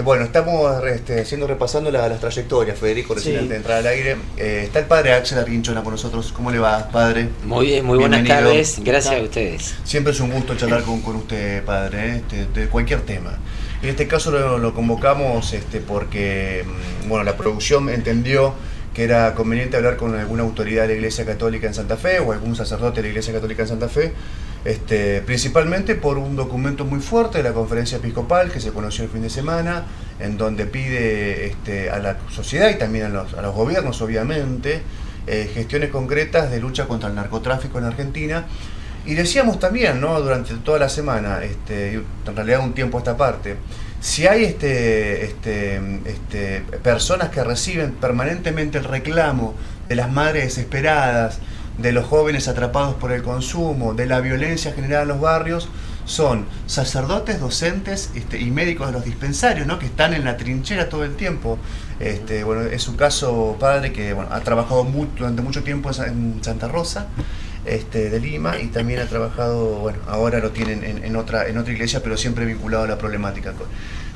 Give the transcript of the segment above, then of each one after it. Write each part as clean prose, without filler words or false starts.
Bueno, estamos repasando las trayectorias, Federico, recién antes de entrar al aire. Está el padre Axel Arrinchona con nosotros. ¿Cómo le va, padre? Muy bien, muy buenas tardes. Gracias a ustedes. Siempre es un gusto charlar con usted, padre, de cualquier tema. En este caso lo convocamos porque la producción entendió que era conveniente hablar con alguna autoridad de la Iglesia Católica en Santa Fe o algún sacerdote de la Iglesia Católica en Santa Fe, principalmente por un documento muy fuerte de la Conferencia Episcopal que se conoció el fin de semana, en donde pide a la sociedad y también a los gobiernos, obviamente, gestiones concretas de lucha contra el narcotráfico en Argentina. Y decíamos también, ¿no?, durante toda la semana, en realidad un tiempo a esta parte, si hay personas que reciben permanentemente el reclamo de las madres desesperadas, de los jóvenes atrapados por el consumo, de la violencia generada en los barrios, son sacerdotes, docentes y médicos de los dispensarios, ¿no?, que están en la trinchera todo el tiempo. Es su caso, padre, que ha trabajado durante mucho tiempo en Santa Rosa de Lima, y también ha trabajado, ahora lo tienen en otra iglesia, pero siempre vinculado a la problemática.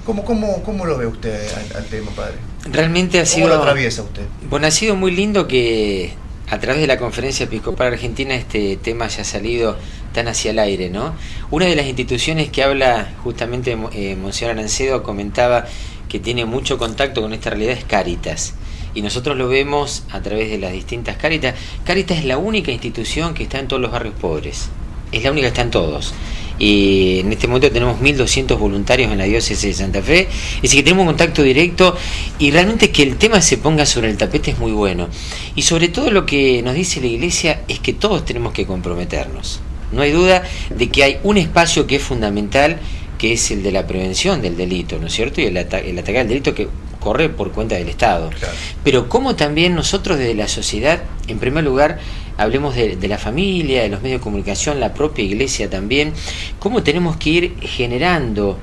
¿Cómo lo ve usted al tema, padre? Realmente ha sido... ¿Cómo lo atraviesa usted? Bueno, ha sido muy lindo que a través de la Conferencia Episcopal Argentina este tema haya salido tan hacia el aire, ¿no? Una de las instituciones que habla justamente Monseñor Arancedo comentaba que tiene mucho contacto con esta realidad es Cáritas. Y nosotros lo vemos a través de las distintas Cáritas. Cáritas es la única institución que está en todos los barrios pobres. Es la única que está en todos. Y en este momento tenemos 1.200 voluntarios en la diócesis de Santa Fe. Es decir, que tenemos un contacto directo, y realmente que el tema se ponga sobre el tapete es muy bueno. Y sobre todo lo que nos dice la Iglesia es que todos tenemos que comprometernos. No hay duda de que hay un espacio que es fundamental, que es el de la prevención del delito, ¿no es cierto? Y el atacar al delito que corre por cuenta del Estado. Claro. Pero como también nosotros desde la sociedad, en primer lugar, hablemos de la familia, de los medios de comunicación, la propia Iglesia también, cómo tenemos que ir generando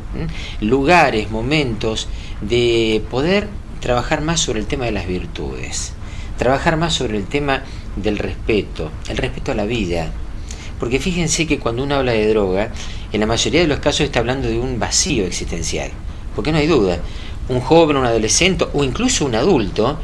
lugares, momentos de poder trabajar más sobre el tema de las virtudes, trabajar más sobre el tema del respeto, el respeto a la vida. Porque fíjense que cuando uno habla de droga, en la mayoría de los casos está hablando de un vacío existencial, porque no hay duda, un joven, un adolescente o incluso un adulto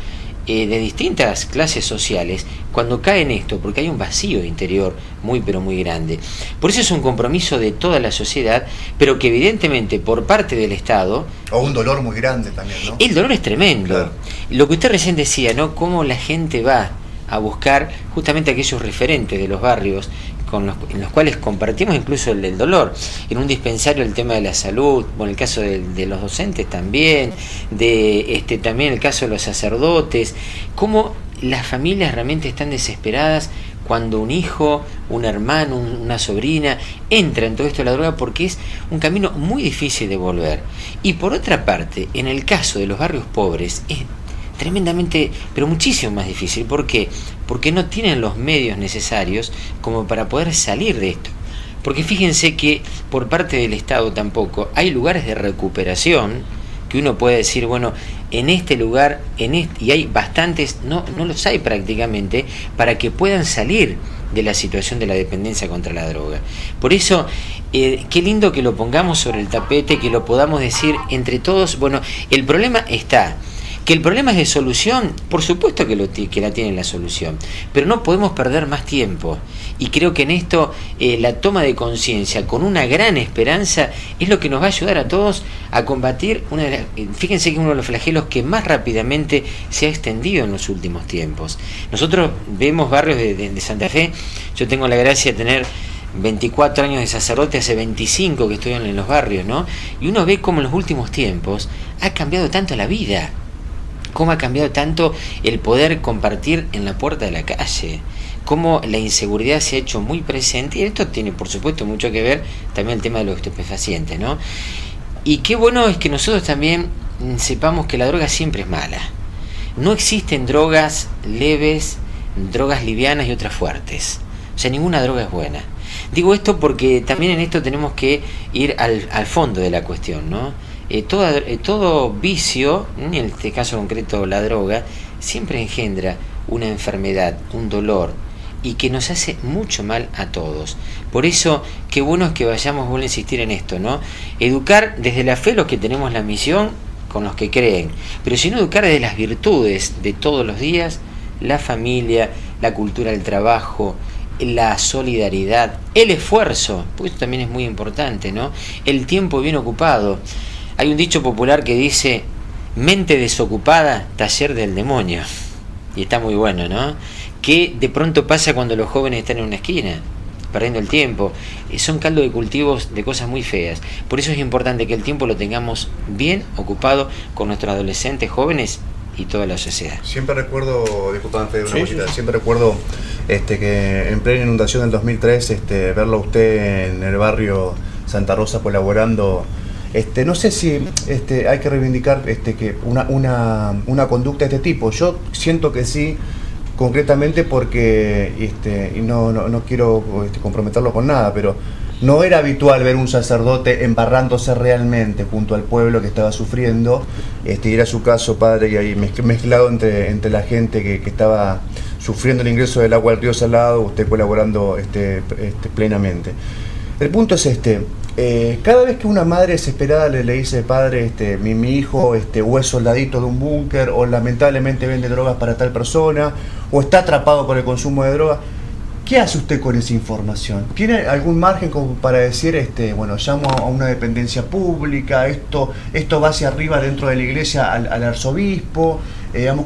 de distintas clases sociales, cuando cae en esto, porque hay un vacío interior muy pero muy grande. Por eso es un compromiso de toda la sociedad, pero que evidentemente por parte del Estado... O un dolor muy grande también, ¿no? El dolor es tremendo. Claro. Lo que usted recién decía, ¿no?, cómo la gente va a buscar justamente aquellos referentes de los barrios en los cuales compartimos incluso el dolor. En un dispensario el tema de la salud, bueno, el caso de los docentes también, también el caso de los sacerdotes, cómo las familias realmente están desesperadas cuando un hijo, un hermano, una sobrina entra en todo esto de la droga, porque es un camino muy difícil de volver. Y por otra parte, en el caso de los barrios pobres, es tremendamente, pero muchísimo más difícil. ¿Por qué? Porque no tienen los medios necesarios como para poder salir de esto. Porque fíjense que por parte del Estado tampoco hay lugares de recuperación que uno puede decir, bueno, en este lugar, y hay bastantes, no los hay prácticamente, para que puedan salir de la situación de la dependencia contra la droga. Por eso, qué lindo que lo pongamos sobre el tapete, que lo podamos decir entre todos. Bueno, el problema está. Que el problema es de solución, por supuesto que la tiene la solución, pero no podemos perder más tiempo. Y creo que en esto la toma de conciencia con una gran esperanza es lo que nos va a ayudar a todos a combatir fíjense que uno de los flagelos que más rápidamente se ha extendido en los últimos tiempos. Nosotros vemos barrios de Santa Fe. Yo tengo la gracia de tener 24 años de sacerdote, hace 25 que estoy en los barrios, ¿no? Y uno ve cómo en los últimos tiempos ha cambiado tanto la vida. Cómo ha cambiado tanto el poder compartir en la puerta de la calle, cómo la inseguridad se ha hecho muy presente, y esto tiene por supuesto mucho que ver también el tema de los estupefacientes, ¿no? Y qué bueno es que nosotros también sepamos que la droga siempre es mala. No existen drogas leves, drogas livianas y otras fuertes. O sea, ninguna droga es buena. Digo esto porque también en esto tenemos que ir al fondo de la cuestión, ¿no? Todo vicio, en este caso concreto la droga, siempre engendra una enfermedad, un dolor, y que nos hace mucho mal a todos. Por eso, qué bueno es que vayamos, vuelvo a insistir en esto, ¿no? Educar desde la fe los que tenemos la misión, con los que creen, pero si no, educar desde las virtudes de todos los días, la familia, la cultura del trabajo, la solidaridad, el esfuerzo, porque esto también es muy importante, ¿no? El tiempo bien ocupado. Hay un dicho popular que dice: mente desocupada, taller del demonio. Y está muy bueno, ¿no? ¿Qué de pronto pasa cuando los jóvenes están en una esquina, perdiendo el tiempo? Son caldo de cultivos de cosas muy feas. Por eso es importante que el tiempo lo tengamos bien ocupado con nuestros adolescentes, jóvenes y toda la sociedad. Siempre recuerdo, disculpame Fede, una cosita, siempre recuerdo que en plena inundación del 2003, verlo a usted en el barrio Santa Rosa colaborando. No sé si hay que reivindicar que una conducta de este tipo. Yo siento que sí, concretamente porque, y no quiero comprometerlo con nada, pero no era habitual ver un sacerdote embarrándose realmente junto al pueblo que estaba sufriendo, y era su caso, padre, y ahí mezclado entre la gente que estaba sufriendo el ingreso del agua al río Salado, usted colaborando plenamente. El punto es cada vez que una madre desesperada le dice: padre, mi hijo o es soldadito de un búnker, o lamentablemente vende drogas para tal persona, o está atrapado por el consumo de drogas, ¿qué hace usted con esa información? ¿Tiene algún margen como para decir, bueno, llamo a una dependencia pública, esto va hacia arriba dentro de la iglesia al arzobispo?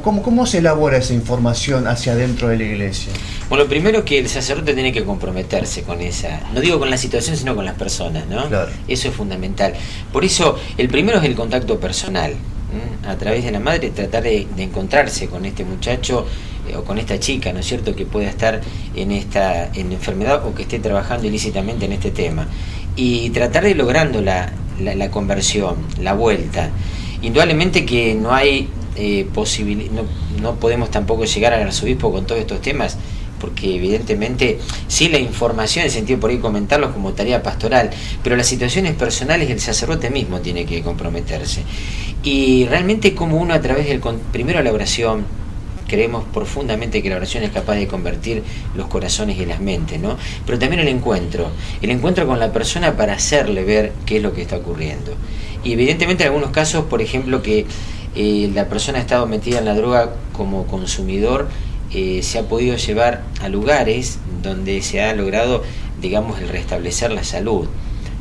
¿Cómo se elabora esa información hacia adentro de la iglesia? Bueno, primero que el sacerdote tiene que comprometerse con esa, no digo con la situación, sino con las personas, ¿no? Claro. Eso es fundamental. Por eso, el primero es el contacto personal. A través de la madre, tratar de encontrarse con este muchacho o con esta chica, ¿no es cierto?, que pueda estar en enfermedad o que esté trabajando ilícitamente en este tema. Y tratar de logrando la conversión, la vuelta. Indudablemente que no hay no podemos tampoco llegar al arzobispo con todos estos temas, porque evidentemente sí, la información, en el sentido por ahí comentarlos como tarea pastoral, pero las situaciones personales el sacerdote mismo tiene que comprometerse. Y realmente como uno a través primero la oración, creemos profundamente que la oración es capaz de convertir los corazones y las mentes, ¿no? Pero también el encuentro con la persona para hacerle ver qué es lo que está ocurriendo. Y evidentemente en algunos casos, por ejemplo, que la persona ha estado metida en la droga como consumidor, se ha podido llevar a lugares donde se ha logrado, digamos, el restablecer la salud,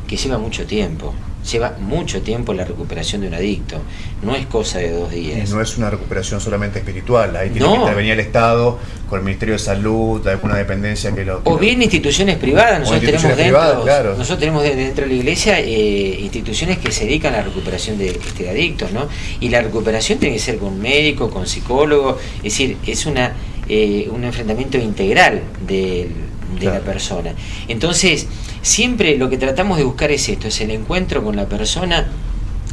que lleva mucho tiempo la recuperación de un adicto, no es cosa de 2 días. No es una recuperación solamente espiritual, ahí tiene que intervenir el Estado, con el Ministerio de Salud, alguna dependencia o bien instituciones privadas. Nosotros tenemos dentro de la iglesia instituciones que se dedican a la recuperación de adictos, ¿no? Y la recuperación tiene que ser con un médico, con psicólogo, es decir, es un enfrentamiento integral de la persona. Entonces, siempre lo que tratamos de buscar es esto, es el encuentro con la persona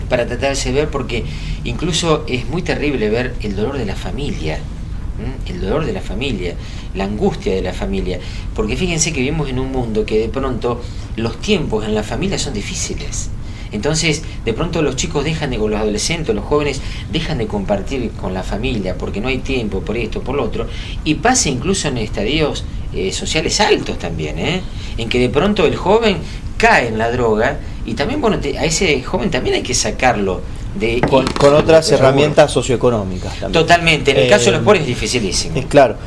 para tratarse de ver, porque incluso es muy terrible ver el dolor de la familia, la angustia de la familia, porque fíjense que vivimos en un mundo que de pronto los tiempos en la familia son difíciles. Entonces, de pronto los chicos con los adolescentes, los jóvenes, dejan de compartir con la familia porque no hay tiempo, por esto, por lo otro, y pasa incluso en estadios sociales altos también, en que de pronto el joven cae en la droga, y también, bueno, a ese joven también hay que sacarlo con otras herramientas socioeconómicas también. Totalmente, en el caso de los pobres es dificilísimo. Claro,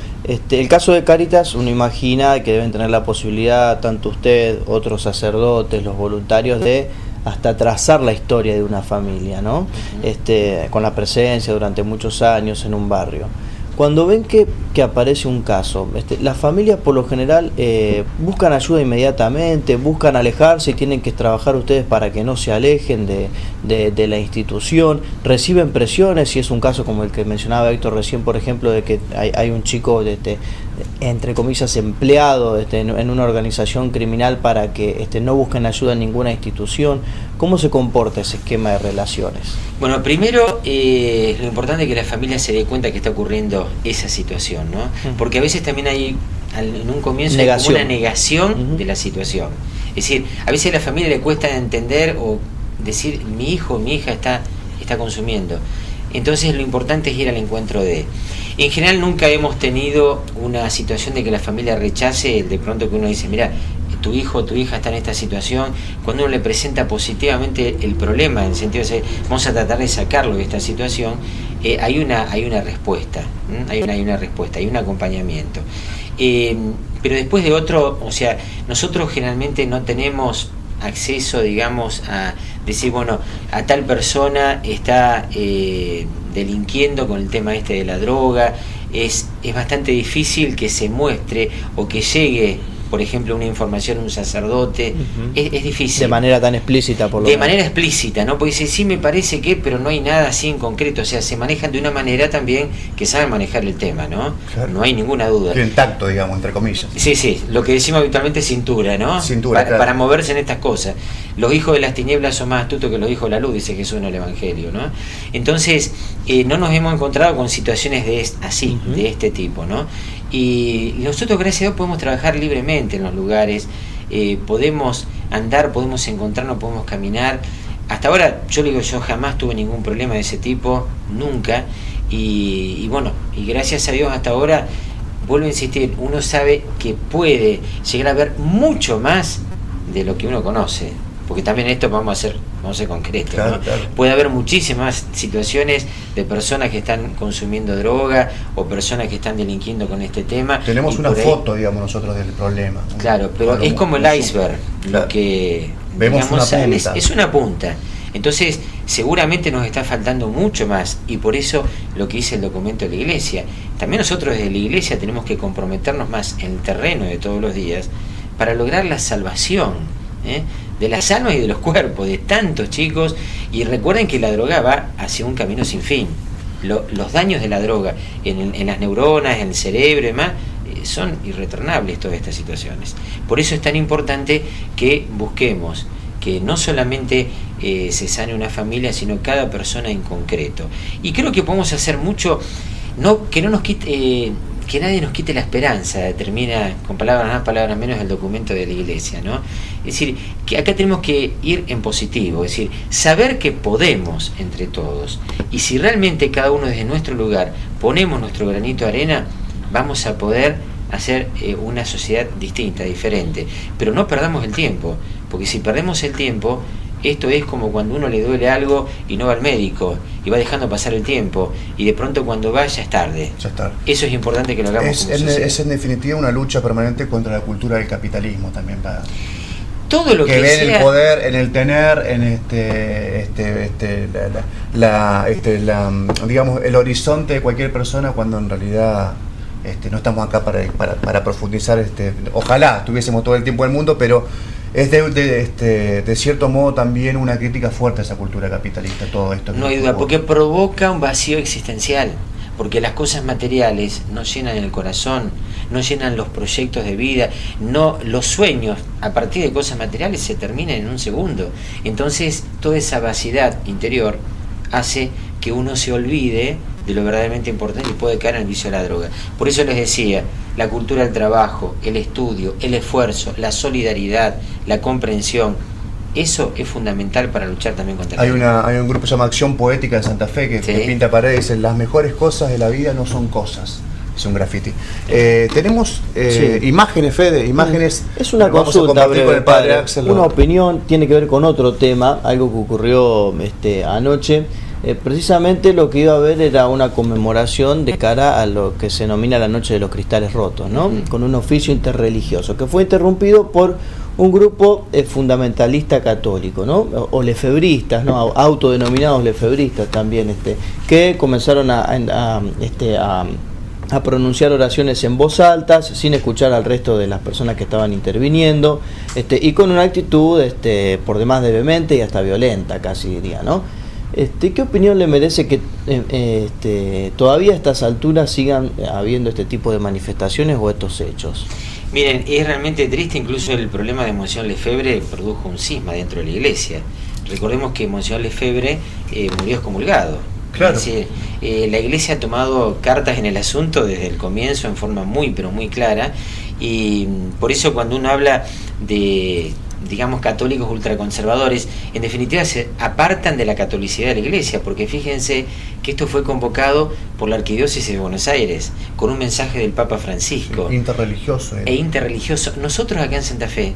el caso de Cáritas, uno imagina que deben tener la posibilidad, tanto usted, otros sacerdotes, los voluntarios, de hasta trazar la historia de una familia, ¿no? Con la presencia durante muchos años en un barrio. Cuando ven que aparece un caso, las familias por lo general buscan ayuda inmediatamente, buscan alejarse, y tienen que trabajar ustedes para que no se alejen de la institución, reciben presiones, si es un caso como el que mencionaba Héctor recién, por ejemplo, de que hay un chico entre comillas empleado en una organización criminal para que no busquen ayuda en ninguna institución. ¿Cómo se comporta ese esquema de relaciones? Bueno, primero lo importante es que la familia se dé cuenta que está ocurriendo esa situación, ¿no? Porque a veces también hay en un comienzo hay como una negación de la situación. Es decir, a veces a la familia le cuesta entender o decir: mi hijo, mi hija está consumiendo. Entonces lo importante es ir al encuentro de... En general nunca hemos tenido una situación de que la familia rechace, de pronto que uno dice, mira, tu hijo o tu hija está en esta situación. Cuando uno le presenta positivamente el problema, en el sentido de vamos a tratar de sacarlo de esta situación, hay una respuesta, hay una respuesta, hay un acompañamiento. Pero después de otro, o sea, nosotros generalmente no tenemos acceso, digamos, a decir, bueno, a tal persona está delinquiendo con el tema de la droga. Es bastante difícil que se muestre o que llegue, por ejemplo, una información a un sacerdote. Es difícil. De manera tan explícita, por lo menos. De manera explícita, ¿no? Porque dice, sí me parece que, pero no hay nada así en concreto. O sea, se manejan de una manera también que saben manejar el tema, ¿no? Claro. No hay ninguna duda. Tienen tacto, digamos, entre comillas. Sí, lo que decimos habitualmente es cintura, ¿no? Cintura, claro. Para moverse en estas cosas. Los hijos de las tinieblas son más astutos que los hijos de la luz, dice Jesús en el Evangelio, ¿no? Entonces, no nos hemos encontrado con situaciones de este tipo, ¿no? Y nosotros, gracias a Dios, podemos trabajar libremente en los lugares, podemos andar, podemos encontrarnos, podemos caminar. Hasta ahora, yo le digo, yo jamás tuve ningún problema de ese tipo, nunca. Y bueno, y gracias a Dios hasta ahora, vuelvo a insistir, uno sabe que puede llegar a ver mucho más de lo que uno conoce. Porque también esto vamos a ser concretos, claro, ¿no? claro. Puede haber muchísimas situaciones de personas que están consumiendo droga o personas que están delinquiendo con este tema. Tenemos una foto, digamos, nosotros del problema, ¿no? Claro, pero es como el iceberg, claro. Lo que vemos, digamos, una punta. es una punta. Entonces, seguramente nos está faltando mucho más, y por eso lo que dice el documento de la Iglesia. También nosotros desde la Iglesia tenemos que comprometernos más en el terreno de todos los días para lograr la salvación, de las almas y de los cuerpos de tantos chicos. Y recuerden que la droga va hacia un camino sin fin. Los daños de la droga en las neuronas, en el cerebro y demás, son irretornables todas estas situaciones. Por eso es tan importante que busquemos que no solamente se sane una familia, sino cada persona en concreto. Y creo que podemos hacer mucho, que no nos quite, que nadie nos quite la esperanza. Termina con palabras más, palabras menos el documento de la Iglesia, ¿no? Es decir, que acá tenemos que ir en positivo, es decir, saber que podemos entre todos, y si realmente cada uno desde nuestro lugar ponemos nuestro granito de arena, vamos a poder hacer una sociedad distinta, diferente. Pero no perdamos el tiempo, porque si perdemos el tiempo, esto es como cuando uno le duele algo y no va al médico y va dejando pasar el tiempo, y de pronto cuando va ya es tarde. Ya está. Eso es importante que lo hagamos como sociedad. Es en definitiva una lucha permanente contra la cultura del capitalismo también. Todo lo que ve en sea... el poder, en el tener, en digamos, el horizonte de cualquier persona, cuando en realidad no estamos acá para profundizar. Ojalá tuviésemos todo el tiempo del mundo, pero es de cierto modo también una crítica fuerte a esa cultura capitalista, todo esto. No hay duda, porque provoca un vacío existencial, porque las cosas materiales no llenan el corazón, no llenan los proyectos de vida, los sueños a partir de cosas materiales se terminan en un segundo. Entonces toda esa vaciedad interior hace que uno se olvide de lo verdaderamente importante y puede caer en el vicio de la droga. Por eso les decía, la cultura del trabajo, el estudio, el esfuerzo, la solidaridad, la comprensión, eso es fundamental para luchar también contra hay un grupo que se llama Acción Poética en Santa Fe que pinta paredes y dice: las mejores cosas de la vida no son cosas. Es un graffiti. Tenemos imágenes, Fede, imágenes. Es una consulta breve, con el padre Axel. Una opinión tiene que ver con otro tema, algo que ocurrió anoche. Precisamente lo que iba a ver era una conmemoración de cara a lo que se denomina la Noche de los Cristales Rotos, ¿no? Con un oficio interreligioso que fue interrumpido por un grupo fundamentalista católico, ¿no? O lefebristas, ¿no? Autodenominados lefebristas también, que comenzaron a pronunciar oraciones en voz alta, sin escuchar al resto de las personas que estaban interviniendo, y con una actitud por demás de vehemente y hasta violenta, casi diría, ¿no? ¿Qué opinión le merece que todavía a estas alturas sigan habiendo este tipo de manifestaciones o estos hechos? Miren, es realmente triste. Incluso el problema de Monseñor Lefebvre produjo un cisma dentro de la Iglesia. Recordemos que Monseñor Lefebvre murió excomulgado. Claro. Es decir, la Iglesia ha tomado cartas en el asunto desde el comienzo en forma muy, pero muy clara, y por eso cuando uno habla de digamos, católicos ultraconservadores, en definitiva se apartan de la catolicidad de la Iglesia, porque fíjense que esto fue convocado por la Arquidiócesis de Buenos Aires, con un mensaje del Papa Francisco. Interreligioso. Interreligioso. Nosotros acá en Santa Fe,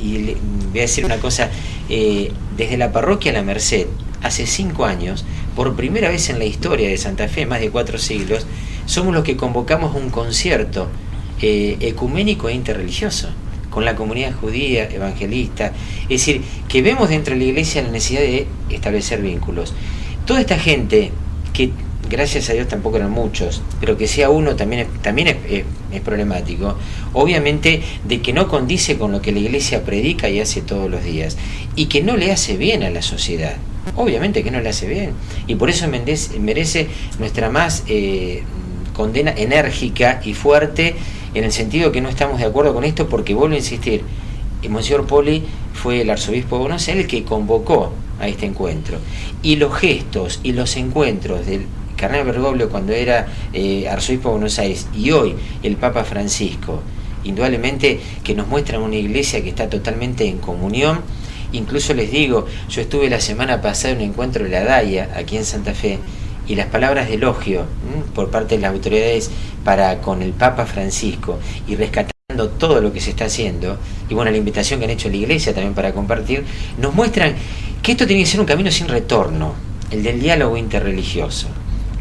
y le voy a decir una cosa, desde la parroquia La Merced, hace 5 años, por primera vez en la historia de Santa Fe, más de 4 siglos, somos los que convocamos un concierto ecuménico e interreligioso con la comunidad judía, evangelista, es decir, que vemos dentro de la Iglesia la necesidad de establecer vínculos. Toda esta gente, que gracias a Dios tampoco eran muchos, pero que sea uno también es problemático, obviamente de que no condice con lo que la Iglesia predica y hace todos los días, y que no le hace bien a la sociedad, obviamente que no le hace bien, y por eso merece nuestra más condena enérgica y fuerte, en el sentido que no estamos de acuerdo con esto, porque vuelvo a insistir, Monseñor Poli fue el arzobispo de Buenos Aires el que convocó a este encuentro, y los gestos y los encuentros del Cardenal Bergoglio cuando era arzobispo de Buenos Aires y hoy el Papa Francisco, indudablemente que nos muestran una iglesia que está totalmente en comunión. Incluso les digo, yo estuve la semana pasada en un encuentro de la DAIA aquí en Santa Fe, y las palabras de elogio por parte de las autoridades para con el Papa Francisco, y rescatando todo lo que se está haciendo, y bueno, la invitación que han hecho a la Iglesia también para compartir, nos muestran que esto tiene que ser un camino sin retorno, el del diálogo interreligioso.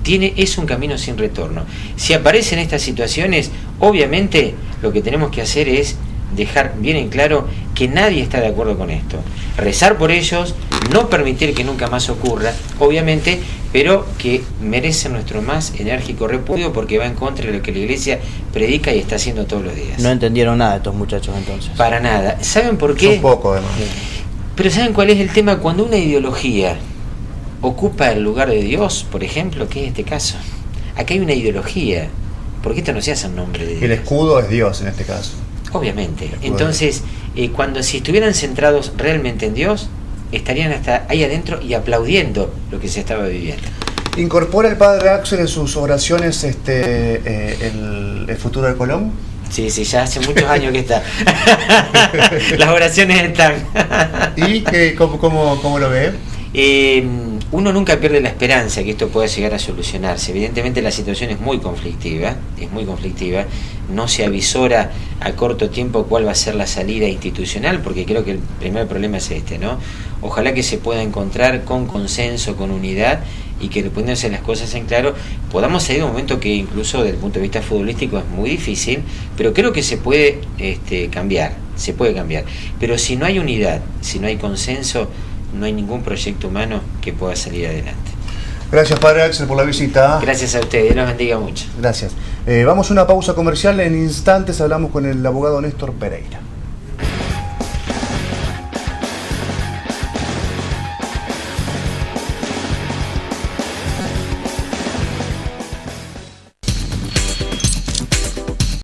Es un camino sin retorno. Si aparecen estas situaciones, obviamente lo que tenemos que hacer es dejar bien en claro que nadie está de acuerdo con esto. Rezar por ellos, no permitir que nunca más ocurra, obviamente, pero que merecen nuestro más enérgico repudio, porque va en contra de lo que la Iglesia predica y está haciendo todos los días. No entendieron nada estos muchachos entonces. Para nada. ¿Saben por qué? Son poco, además. Pero ¿saben cuál es el tema? Cuando una ideología ocupa el lugar de Dios, por ejemplo, ¿qué es este caso? Acá hay una ideología, porque esto no se hace en nombre de Dios. El escudo es Dios en este caso. Obviamente. Entonces, si estuvieran centrados realmente en Dios, estarían hasta ahí adentro y aplaudiendo lo que se estaba viviendo. ¿Incorpora el padre Axel en sus oraciones el futuro de Colón? Sí, ya hace muchos años que está. Las oraciones están. ¿Y cómo lo ve? Uno nunca pierde la esperanza que esto pueda llegar a solucionarse. Evidentemente la situación es muy conflictiva, no se avisora a corto tiempo cuál va a ser la salida institucional, porque creo que el primer problema es este, ¿no? Ojalá que se pueda encontrar con consenso, con unidad, y que poniéndose las cosas en claro, podamos salir de un momento que incluso desde el punto de vista futbolístico es muy difícil, pero creo que se puede cambiar, pero si no hay unidad, si no hay consenso, no hay ningún proyecto humano que pueda salir adelante. Gracias, padre Axel, por la visita. Gracias a ustedes, Dios los bendiga mucho. Gracias. Vamos a una pausa comercial, en instantes hablamos con el abogado Néstor Pereira.